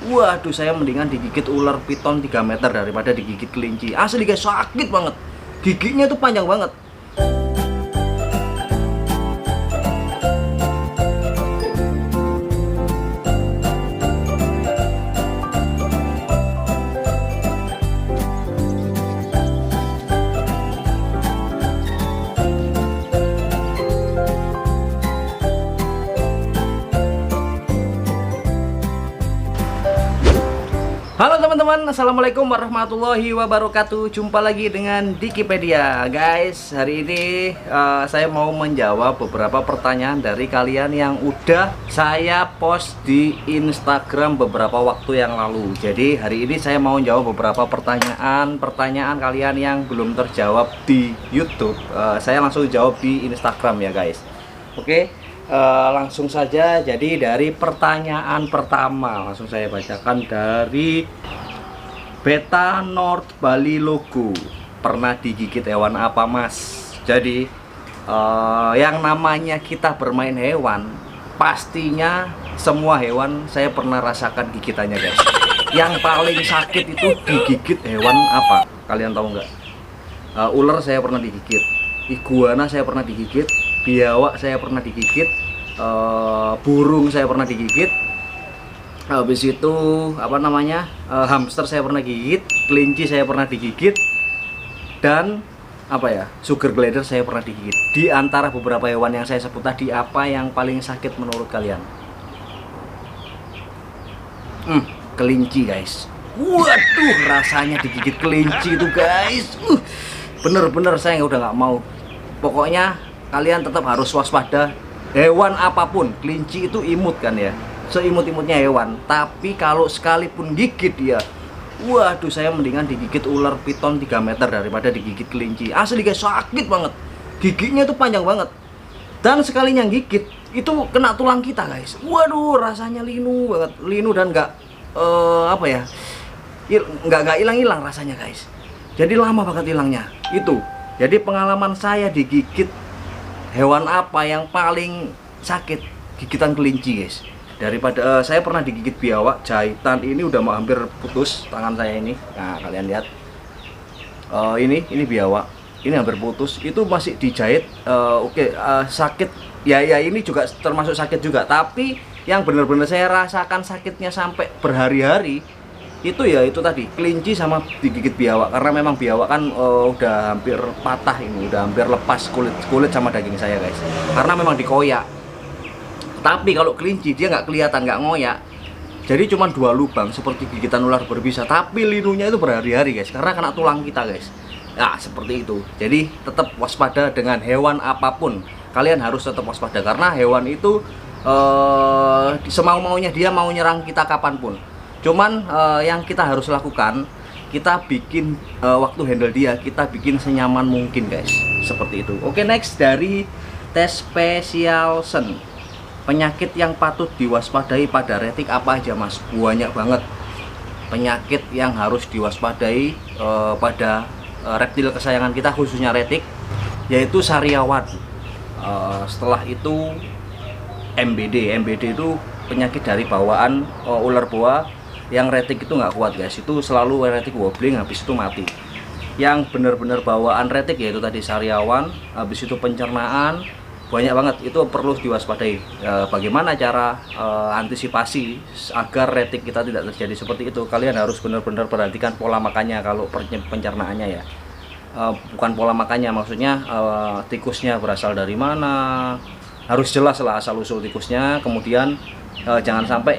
Waduh, saya mendingan digigit ular piton 3 meter daripada digigit kelinci. Asli guys, sakit banget. Giginya tuh panjang banget. Halo teman-teman, assalamualaikum warahmatullahi wabarakatuh. Jumpa lagi dengan Dikipedia. Guys, hari ini saya mau menjawab beberapa pertanyaan dari kalian yang udah saya post di Instagram beberapa waktu yang lalu. Jadi hari ini saya mau jawab beberapa pertanyaan kalian yang belum terjawab di YouTube. Saya langsung jawab di Instagram ya guys. Oke. Langsung saja. Jadi dari pertanyaan pertama langsung saya bacakan dari Beta North Bali Logo. Pernah digigit hewan apa mas? Jadi yang namanya kita bermain hewan, pastinya semua hewan saya pernah rasakan gigitannya guys. Yang paling sakit itu digigit hewan apa? Kalian tahu nggak? Ular saya pernah digigit, iguana saya pernah digigit, biawak saya pernah digigit, burung saya pernah digigit, habis itu hamster saya pernah gigit, kelinci saya pernah digigit, dan sugar glider saya pernah digigit. Di antara beberapa hewan yang saya sebut tadi, apa yang paling sakit menurut kalian? Kelinci guys. Waduh, rasanya digigit kelinci itu guys, bener-bener saya udah nggak mau. Pokoknya kalian tetap harus waspada. Hewan apapun, kelinci itu imut kan ya, seimut-imutnya hewan. Tapi kalau sekalipun gigit dia, waduh, saya mendingan digigit ular piton 3 meter daripada digigit kelinci. Asli guys, sakit banget. Giginya itu panjang banget. Dan sekalinya gigit itu kena tulang kita guys. Waduh, rasanya linu banget, linu dan nggak nggak hilang-hilang rasanya guys. Jadi lama banget hilangnya itu. Jadi pengalaman saya digigit hewan apa yang paling sakit, gigitan kelinci guys. Daripada saya pernah digigit biawak, jahitan ini udah mau hampir putus tangan saya ini. Nah kalian lihat, ini biawak, ini hampir putus. Itu masih dijahit. Sakit ya ini juga termasuk sakit juga. Tapi yang benar-benar saya rasakan sakitnya sampai berhari-hari itu ya itu tadi, kelinci sama digigit biawak. Karena memang biawak kan udah hampir patah ini, udah hampir lepas kulit sama daging saya guys, karena memang dikoyak. Tapi kalau kelinci dia nggak kelihatan, nggak ngoyak, jadi cuma 2 lubang seperti gigitan ular berbisa. Tapi linunya itu berhari-hari guys, karena kena tulang kita guys. Nah seperti itu. Jadi tetap waspada dengan hewan apapun. Kalian harus tetap waspada, karena hewan itu semau-maunya dia mau nyerang kita kapanpun. Cuman yang kita harus lakukan, kita bikin waktu handle dia, kita bikin senyaman mungkin guys. Seperti itu. Oke, next dari Tes Specialsen. Penyakit yang patut diwaspadai pada retik apa aja mas? Banyak banget penyakit yang harus diwaspadai pada reptil kesayangan kita, khususnya retik, yaitu sariawan. Setelah itu MBD itu penyakit dari bawaan ular boa. Yang retik itu nggak kuat guys, itu selalu retik wobbling, habis itu mati. Yang benar-benar bawaan retik yaitu tadi sariawan, habis itu pencernaan, banyak banget, itu perlu diwaspadai. Bagaimana cara antisipasi agar retik kita tidak terjadi seperti itu? Kalian harus benar-benar perhatikan pola makannya kalau pencernaannya ya. Bukan pola makannya, maksudnya tikusnya berasal dari mana, harus jelas lah asal usul tikusnya. Kemudian jangan sampai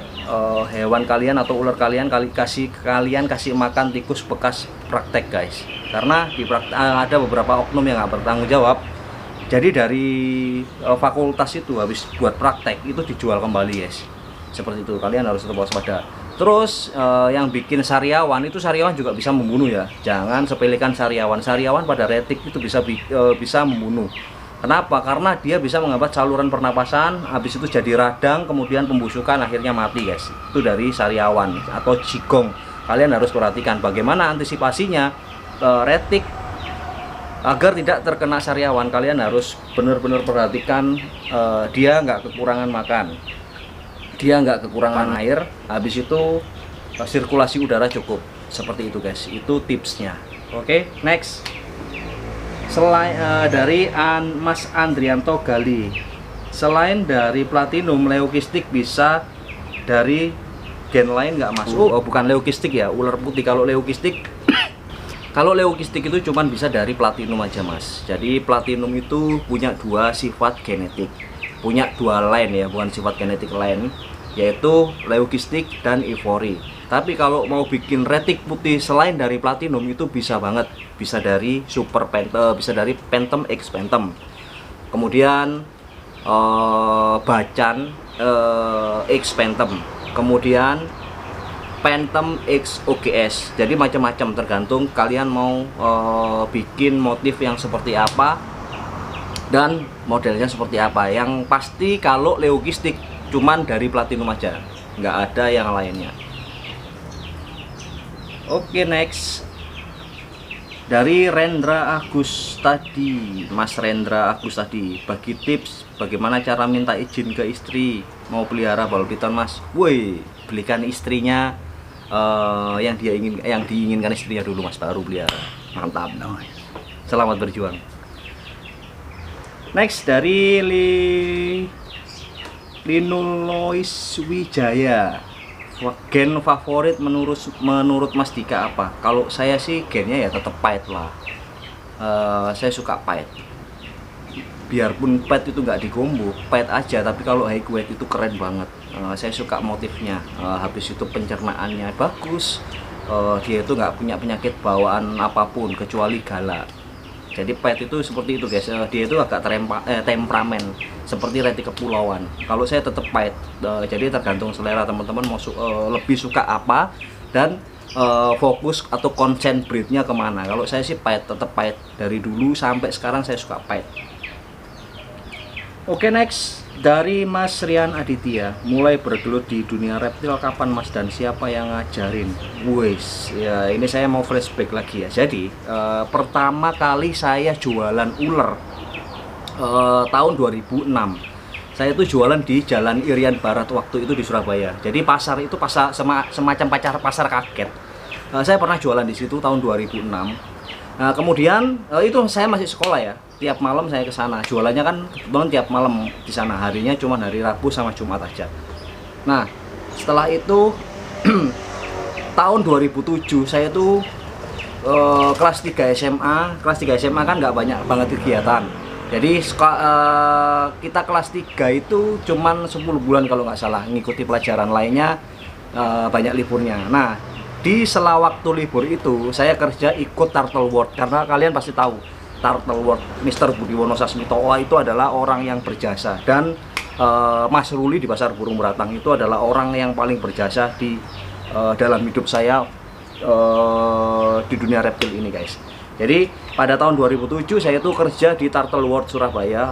hewan kalian atau ular kalian kasih makan tikus bekas praktek guys, karena di ada beberapa oknum yang nggak bertanggung jawab. Jadi dari fakultas itu habis buat praktek itu dijual kembali guys. Seperti itu, kalian harus tetap waspada. Terus yang bikin sariawan itu, sariawan juga bisa membunuh ya, jangan sepelekan sariawan pada retik itu bisa membunuh. Kenapa? Karena dia bisa menghambat saluran pernapasan, habis itu jadi radang, kemudian pembusukan, akhirnya mati guys. Itu dari sariawan atau jigong. Kalian harus perhatikan bagaimana antisipasinya retik agar tidak terkena sariawan. Kalian harus benar-benar perhatikan dia nggak kekurangan makan, dia nggak kekurangan air, habis itu sirkulasi udara cukup. Seperti itu guys, itu tipsnya. Oke, next. Selain dari Mas Andrianto Gali, selain dari platinum, leukistik bisa dari gen lain nggak Mas? Oh, bukan leukistik ya, ular putih. Kalau leukistik kalau leukistik itu cuman bisa dari platinum aja Mas. Jadi platinum itu punya dua sifat genetik, punya dua line ya, bukan sifat genetik lain, yaitu leukistik dan ivory. Tapi kalau mau bikin retik putih selain dari platinum itu bisa banget, bisa dari super phantom, bisa dari phantom x phantom. Kemudian bacan x phantom. Kemudian phantom x OGS. Jadi macam-macam, tergantung kalian mau bikin motif yang seperti apa dan modelnya seperti apa. Yang pasti kalau leukistik cuman dari platinum aja, nggak ada yang lainnya. Oke, next. Dari Rendra Agus tadi, Mas Rendra Agus tadi, bagi tips bagaimana cara minta izin ke istri mau pelihara ball python Mas. Woi, belikan istrinya yang diinginkan istrinya dulu Mas, baru pelihara. Mantap. Selamat berjuang. Next dari Linulois Wijaya. Gen favorit menurut Mas Dika apa? Kalau saya sih gennya ya tetap pahit lah. Saya suka pahit. Biarpun pahit itu nggak digombok, pahit aja. Tapi kalau high weight itu keren banget. Saya suka motifnya. Habis itu pencernaannya bagus. Dia itu nggak punya penyakit bawaan apapun kecuali galak. Jadi pet itu seperti itu guys, dia itu agak temperamen seperti retik kepulauan. Kalau saya tetap pet, jadi tergantung selera teman-teman mau lebih suka apa dan fokus atau konsen breednya kemana. Kalau saya sih pet, tetap pet dari dulu sampai sekarang saya suka pet. Oke, next dari Mas Rian Aditya, mulai bergelut di dunia reptil kapan Mas dan siapa yang ngajarin? Wes, ya ini saya mau flashback lagi ya. Jadi pertama kali saya jualan ular tahun 2006. Saya itu jualan di Jalan Irian Barat waktu itu di Surabaya. Jadi pasar itu semacam pasar kaget. Saya pernah jualan di situ tahun 2006. Nah, kemudian itu saya masih sekolah ya. Tiap malam saya ke sana. Jualannya kan kebetulan tiap malam di sana. Harinya cuma hari Rabu sama Jumat aja. Nah, setelah itu tahun 2007 saya tuh kelas 3 SMA. Kelas 3 SMA kan nggak banyak banget kegiatan. Jadi kita kelas 3 itu cuman 10 bulan kalau nggak salah. Ngikuti pelajaran lainnya banyak liburnya. Nah, di sela waktu libur itu saya kerja ikut Turtle World. Karena kalian pasti tahu Turtle World, Mr. Budiwono Sasmito itu adalah orang yang berjasa. Dan Mas Ruli di Pasar Burung Beratang itu adalah orang yang paling berjasa di dalam hidup saya di dunia reptil ini guys. Jadi pada tahun 2007 saya itu kerja di Turtle World Surabaya,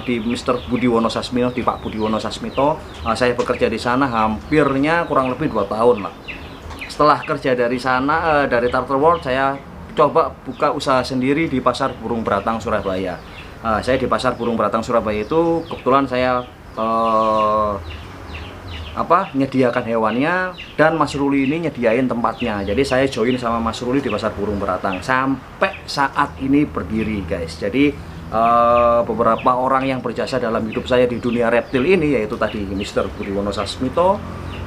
di Mr. Budiwono Sasmito, di Pak Budiwono Sasmito. Saya bekerja di sana hampirnya kurang lebih 2 tahun lah. Setelah kerja dari sana, dari Turtle World, saya coba buka usaha sendiri di Pasar Burung Beratang Surabaya. Saya di Pasar Burung Beratang Surabaya itu kebetulan saya nyediakan hewannya dan Mas Ruli ini nyediain tempatnya. Jadi saya join sama Mas Ruli di Pasar Burung Beratang sampai saat ini berdiri guys. Jadi beberapa orang yang berjasa dalam hidup saya di dunia reptil ini yaitu tadi Mr. Budiwono Sasmito,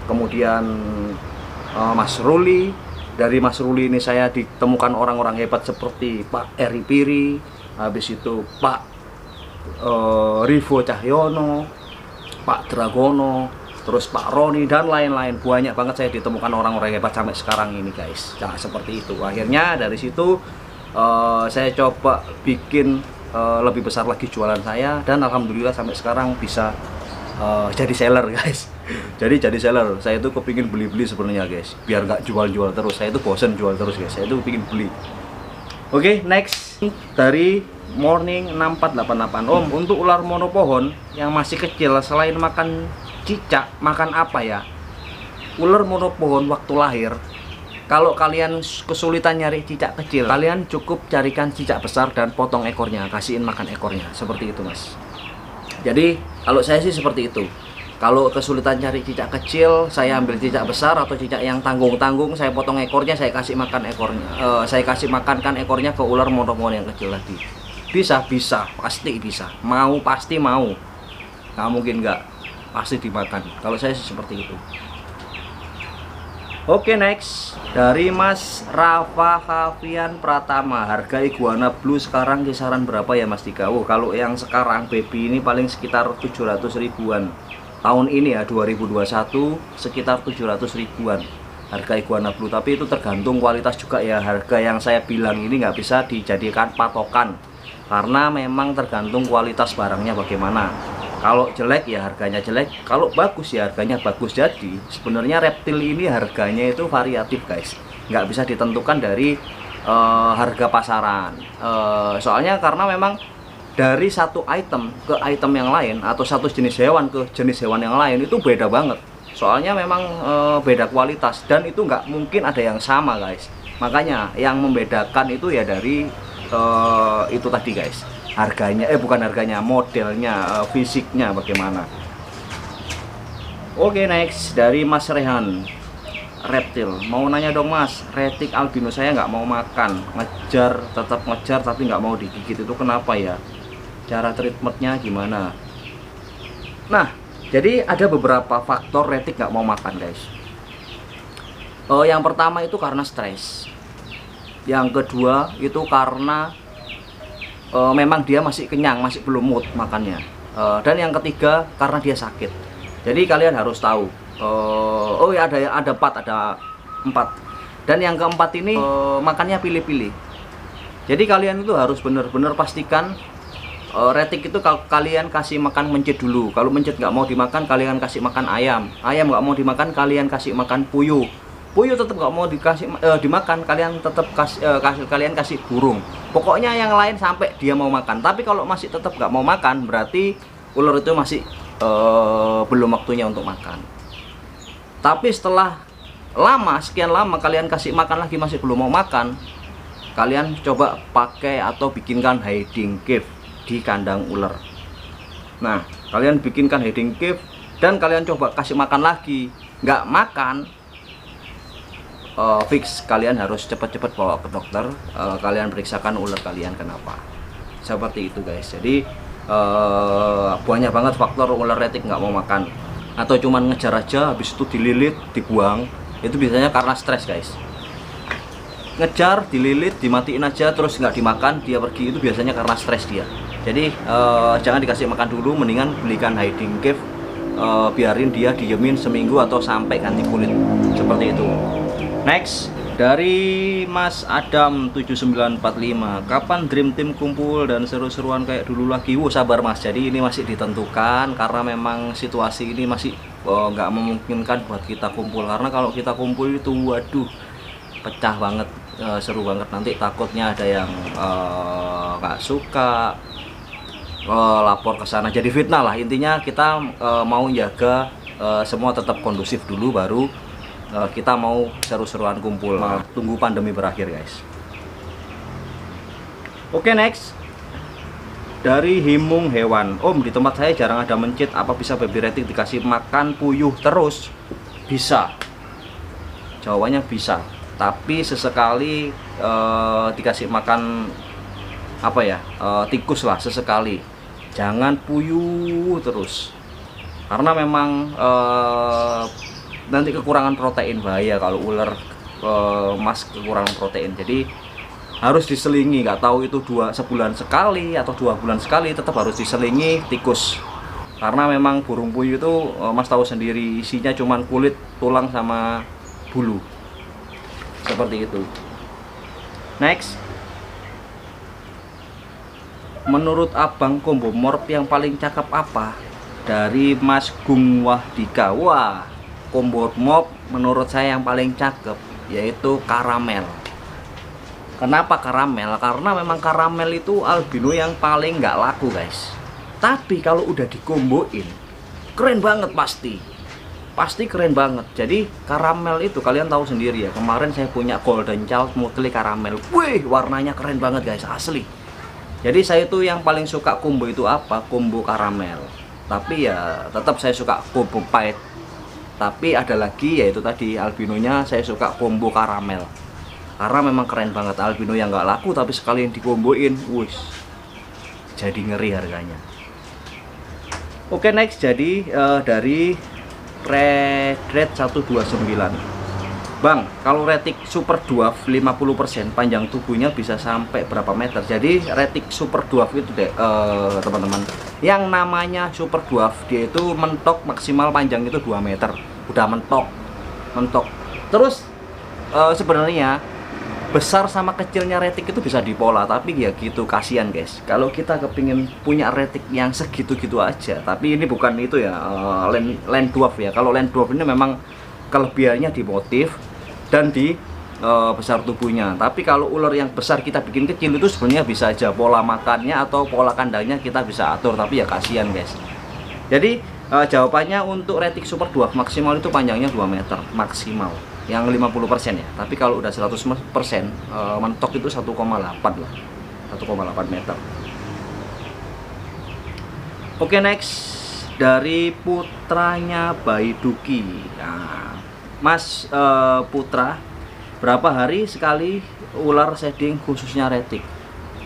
kemudian Mas Ruli. Dari Mas Ruli ini saya ditemukan orang-orang hebat seperti Pak Eri Piri, habis itu Pak Rivo Cahyono, Pak Dragono, terus Pak Roni dan lain-lain. Banyak banget saya ditemukan orang-orang hebat sampai sekarang ini guys. Nah, seperti itu. Akhirnya dari situ saya coba bikin lebih besar lagi jualan saya dan alhamdulillah sampai sekarang bisa jadi seller guys. Jadi seller. Saya itu kepingin beli-beli sebenarnya guys, biar nggak jual-jual terus. Saya itu bosen jual terus guys. Saya itu kepingin beli. Oke, next dari Morning 6488. Om, untuk ular monopohon yang masih kecil selain makan cicak, makan apa ya? Ular monopohon waktu lahir, kalau kalian kesulitan nyari cicak kecil, kalian cukup carikan cicak besar dan potong ekornya, kasihin makan ekornya. Seperti itu mas. Jadi kalau saya sih seperti itu. Kalau kesulitan cari cicak kecil, saya ambil cicak besar atau cicak yang tanggung-tanggung, saya potong ekornya, saya kasih makan ekornya. Saya kasih makan ekornya ke ular monokmon yang kecil tadi. Bisa, pasti bisa. Mau, pasti mau. Nggak mungkin nggak, pasti dimakan. Kalau saya sih seperti itu. Oke, next dari Mas Rafa Hafian Pratama. Harga iguana blue sekarang kisaran berapa ya Mas Dika? Kalau yang sekarang baby ini paling sekitar 700 ribuan. Tahun ini ya 2021 sekitar 700 ribuan harga iguana blue. Tapi itu tergantung kualitas juga ya. Harga yang saya bilang ini nggak bisa dijadikan patokan, karena memang tergantung kualitas barangnya bagaimana. Kalau jelek ya harganya jelek, kalau bagus ya harganya bagus. Jadi sebenarnya reptil ini harganya itu variatif guys, nggak bisa ditentukan dari harga pasaran. Soalnya karena memang dari satu item ke item yang lain, atau satu jenis hewan ke jenis hewan yang lain itu beda banget. Soalnya memang beda kualitas, dan itu nggak mungkin ada yang sama guys. Makanya yang membedakan itu ya dari itu tadi guys, harganya, bukan harganya, modelnya, fisiknya bagaimana. Oke, next dari Mas Rehan Reptil. Mau nanya dong Mas, retik albino saya nggak mau makan, ngejar, tetap ngejar tapi nggak mau digigit, itu kenapa ya? Cara treatmentnya gimana? Nah, jadi ada beberapa faktor retik nggak mau makan guys. Yang pertama itu karena stres. Yang kedua itu karena memang dia masih kenyang, masih belum mood makannya. Dan yang ketiga karena dia sakit. Jadi kalian harus tahu. Oh ya, ada empat. Dan yang keempat ini makannya pilih-pilih. Jadi kalian itu harus benar-benar pastikan retik itu kalian kasih makan mencit dulu. Kalau mencit nggak mau dimakan, kalian kasih makan ayam. Ayam nggak mau dimakan, kalian kasih makan puyuh. Puyuh tetap nggak mau dikasih dimakan, kalian tetap kalian kasih burung. Pokoknya yang lain sampai dia mau makan. Tapi kalau masih tetap nggak mau makan, berarti ular itu masih belum waktunya untuk makan. Tapi setelah sekian lama kalian kasih makan lagi masih belum mau makan, kalian coba pakai atau bikinkan hiding cave di kandang ular. Nah, kalian bikinkan hiding cave dan kalian coba kasih makan lagi, nggak makan. Fix kalian harus cepat-cepat bawa ke dokter, kalian periksakan ular kalian kenapa. Seperti itu guys. Jadi banyak banget faktor ular retik nggak mau makan, atau cuman ngejar aja habis itu dililit dibuang. Itu biasanya karena stres guys. Ngejar, dililit, dimatiin aja terus nggak dimakan, dia pergi, itu biasanya karena stres dia. Jadi jangan dikasih makan dulu, mendingan belikan hiding cave, biarin dia diemin seminggu atau sampai ganti kulit. Seperti itu. Next dari Mas Adam 7945. Kapan Dream Team kumpul dan seru-seruan kayak dulu lagi? Sabar Mas, jadi ini masih ditentukan karena memang situasi ini masih nggak memungkinkan buat kita kumpul. Karena kalau kita kumpul itu waduh pecah banget, seru banget. Nanti takutnya ada yang nggak suka, lapor ke sana jadi fitnah lah. Intinya kita mau jaga semua tetap kondusif dulu, baru kita mau seru-seruan kumpul. Tunggu pandemi berakhir guys. Oke, next dari Himung Hewan. Om, di tempat saya jarang ada mencit, apa bisa baby retik dikasih makan puyuh terus? Bisa, jawabannya bisa, tapi sesekali dikasih makan apa ya, tikus lah sesekali, jangan puyuh terus, karena memang nanti kekurangan protein, bahaya kalau ular mas kekurangan protein. Jadi harus diselingi, nggak tahu itu sebulan sekali atau 2 bulan sekali, tetap harus diselingi tikus. Karena memang burung puyuh itu mas tahu sendiri, isinya cuman kulit, tulang sama bulu. Seperti itu. Next, menurut abang combo morph yang paling cakep apa? Dari Mas Gung Wahdika. Wah, combo morph menurut saya yang paling cakep yaitu karamel. Kenapa karamel? Karena memang karamel itu albino yang paling nggak laku guys. Tapi kalau udah dikomboin keren banget, pasti keren banget. Jadi karamel itu kalian tahu sendiri ya, kemarin saya punya golden child mutli karamel. Wih, warnanya keren banget guys, asli. Jadi saya itu yang paling suka combo itu apa? Combo karamel. tapi ya tetap saya suka combo pahit. Tapi ada lagi yaitu tadi albinonya saya suka combo karamel, karena memang keren banget. Albino yang nggak laku tapi sekalian dikomboin, wush, jadi ngeri harganya. Oke, next. Jadi dari Red 129. Bang, kalau retik Super Dwarf 50% panjang tubuhnya bisa sampai berapa meter? Jadi retik Super Dwarf itu deh teman-teman, yang namanya Super Dwarf dia itu mentok maksimal panjang itu 2 meter. Udah mentok. Terus sebenarnya besar sama kecilnya retik itu bisa dipola, tapi ya gitu, kasihan guys kalau kita kepingin punya retik yang segitu-gitu aja. Tapi ini bukan itu ya, land dwarf ya. Kalau land dwarf ini memang kelebihannya di motif dan di besar tubuhnya. Tapi kalau ular yang besar kita bikin kecil itu sebenarnya bisa aja pola makannya atau pola kandangnya kita bisa atur, tapi ya kasihan guys. Jadi jawabannya untuk retik Super Dwarf maksimal itu panjangnya 2 meter maksimal, yang 50% ya. Tapi kalau udah 100% mentok itu 1,8 lah, 1,8 meter. Oke, next dari putranya Baiduki. Nah, Mas Putra, berapa hari sekali ular shading khususnya retik?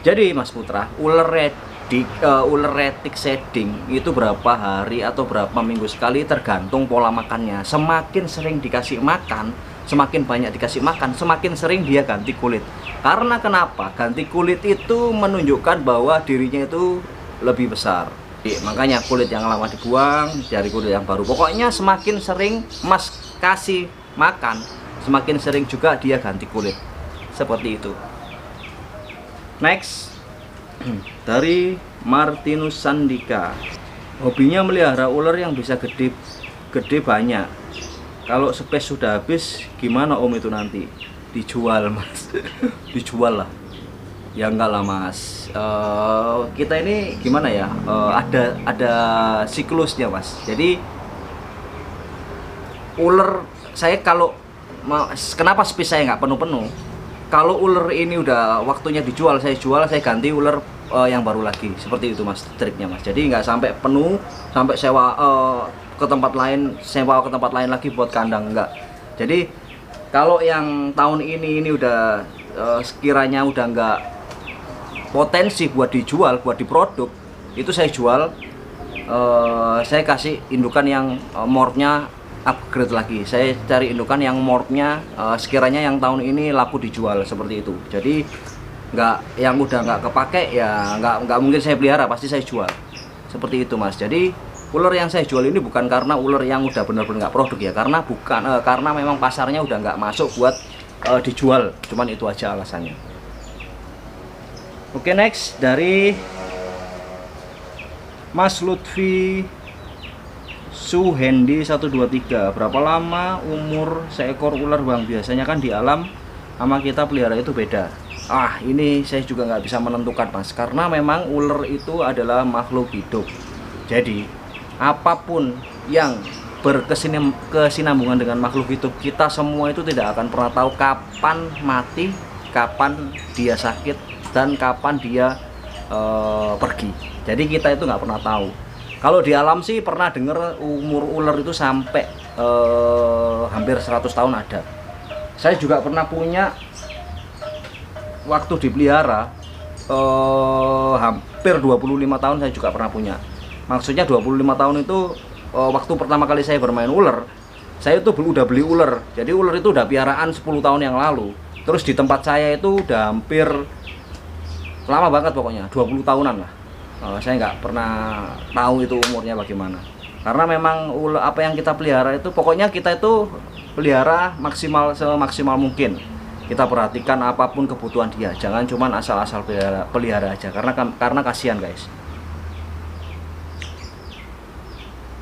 Jadi Mas Putra, ular retik shading itu berapa hari atau berapa minggu sekali tergantung pola makannya. Semakin sering dikasih makan, semakin banyak dikasih makan, semakin sering dia ganti kulit. Karena kenapa? Ganti kulit itu menunjukkan bahwa dirinya itu lebih besar. Makanya kulit yang lama dibuang, cari kulit yang baru. Pokoknya semakin sering Mas kasih makan, semakin sering juga dia ganti kulit. Seperti itu. Next dari Martinus Sandika. Hobinya melihara ular yang bisa gede banyak. Kalau space sudah habis gimana Om itu nanti? Dijual Mas. Dijual lah. Ya enggak lah Mas, kita ini gimana ya, ada siklusnya Mas. Jadi ular saya kalau kenapa space saya nggak penuh-penuh, kalau ular ini udah waktunya dijual, saya jual, saya ganti ular yang baru lagi. Seperti itu Mas triknya Mas. Jadi nggak sampai penuh, sampai sewa ke tempat lain, sewa ke tempat lain lagi buat kandang, enggak. Jadi kalau yang tahun ini udah sekiranya udah nggak potensi buat dijual, buat diproduk, itu saya jual. Saya kasih indukan yang morphnya upgrade lagi. Saya cari indukan yang morphnya sekiranya yang tahun ini laku dijual, seperti itu. Jadi nggak, yang udah nggak kepake ya nggak mungkin saya pelihara, pasti saya jual. Seperti itu Mas. Jadi ular yang saya jual ini bukan karena ular yang udah bener-bener nggak produk ya, karena karena memang pasarnya udah nggak masuk buat dijual. Cuman itu aja alasannya. Oke, next dari Mas Lutfi Suhendi 123. Berapa lama umur seekor ular Bang? Biasanya kan di alam sama kita pelihara itu beda. Ini saya juga nggak bisa menentukan Mas, karena memang ular itu adalah makhluk hidup. Jadi apapun yang berkesinambungan dengan makhluk hidup, kita semua itu tidak akan pernah tahu kapan mati, kapan dia sakit, dan kapan dia pergi. Jadi kita itu nggak pernah tahu. Kalau di alam sih pernah dengar umur ular itu sampai hampir 100 tahun ada. Saya juga pernah punya, waktu dipelihara hampir 25 tahun saya juga pernah punya. Maksudnya 25 tahun itu waktu pertama kali saya bermain ular, saya itu udah beli ular. Jadi ular itu udah piaraan 10 tahun yang lalu. Terus di tempat saya itu udah hampir lama banget, pokoknya 20 tahunan lah. Saya nggak pernah tahu itu umurnya bagaimana, karena memang apa yang kita pelihara itu, pokoknya kita itu pelihara semaksimal mungkin. Kita perhatikan apapun kebutuhan dia, jangan cuman asal-asal pelihara aja, karena kasihan guys.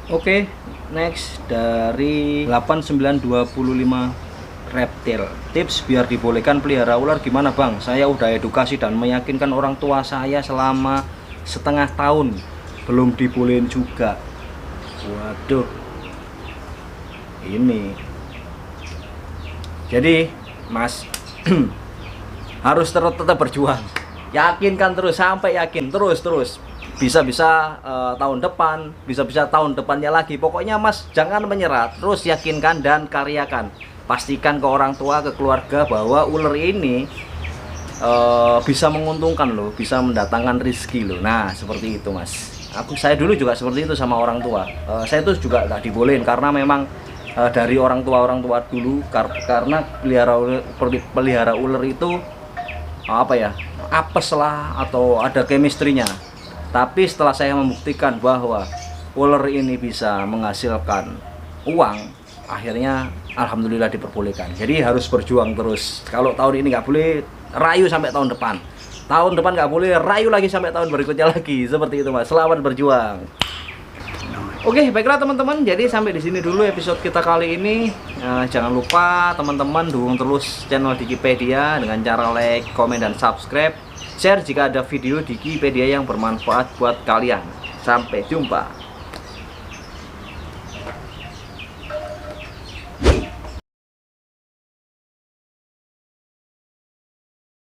Oke, next dari 8925 Reptil. Tips biar dibolehkan pelihara ular gimana Bang? Saya udah edukasi dan meyakinkan orang tua saya selama setengah tahun, belum dibolehin juga. Waduh, ini jadi Mas harus tetap berjuang, yakinkan terus, sampai yakin terus. bisa-bisa tahun depan, bisa-bisa tahun depannya lagi. Pokoknya Mas jangan menyerah, terus yakinkan dan karyakan. Pastikan ke orang tua, ke keluarga bahwa ular ini bisa menguntungkan loh, bisa mendatangkan rezeki loh. Nah seperti itu Mas. Saya dulu juga seperti itu sama orang tua. Saya tuh juga nggak dibolehin karena memang dari orang tua dulu, karena pelihara ular itu apa ya, apes lah atau ada chemistry-nya. Tapi setelah saya membuktikan bahwa ular ini bisa menghasilkan uang, akhirnya alhamdulillah diperbolehkan. Jadi harus berjuang terus. Kalau tahun ini nggak boleh, rayu sampai tahun depan. Tahun depan nggak boleh, rayu lagi sampai tahun berikutnya lagi. Seperti itu Mas. Selamat berjuang. Oke, baiklah teman-teman. Jadi sampai di sini dulu episode kita kali ini. Jangan lupa teman-teman dukung terus channel Digipedia dengan cara like, komen, dan subscribe. Share jika ada video Digipedia yang bermanfaat buat kalian. Sampai jumpa.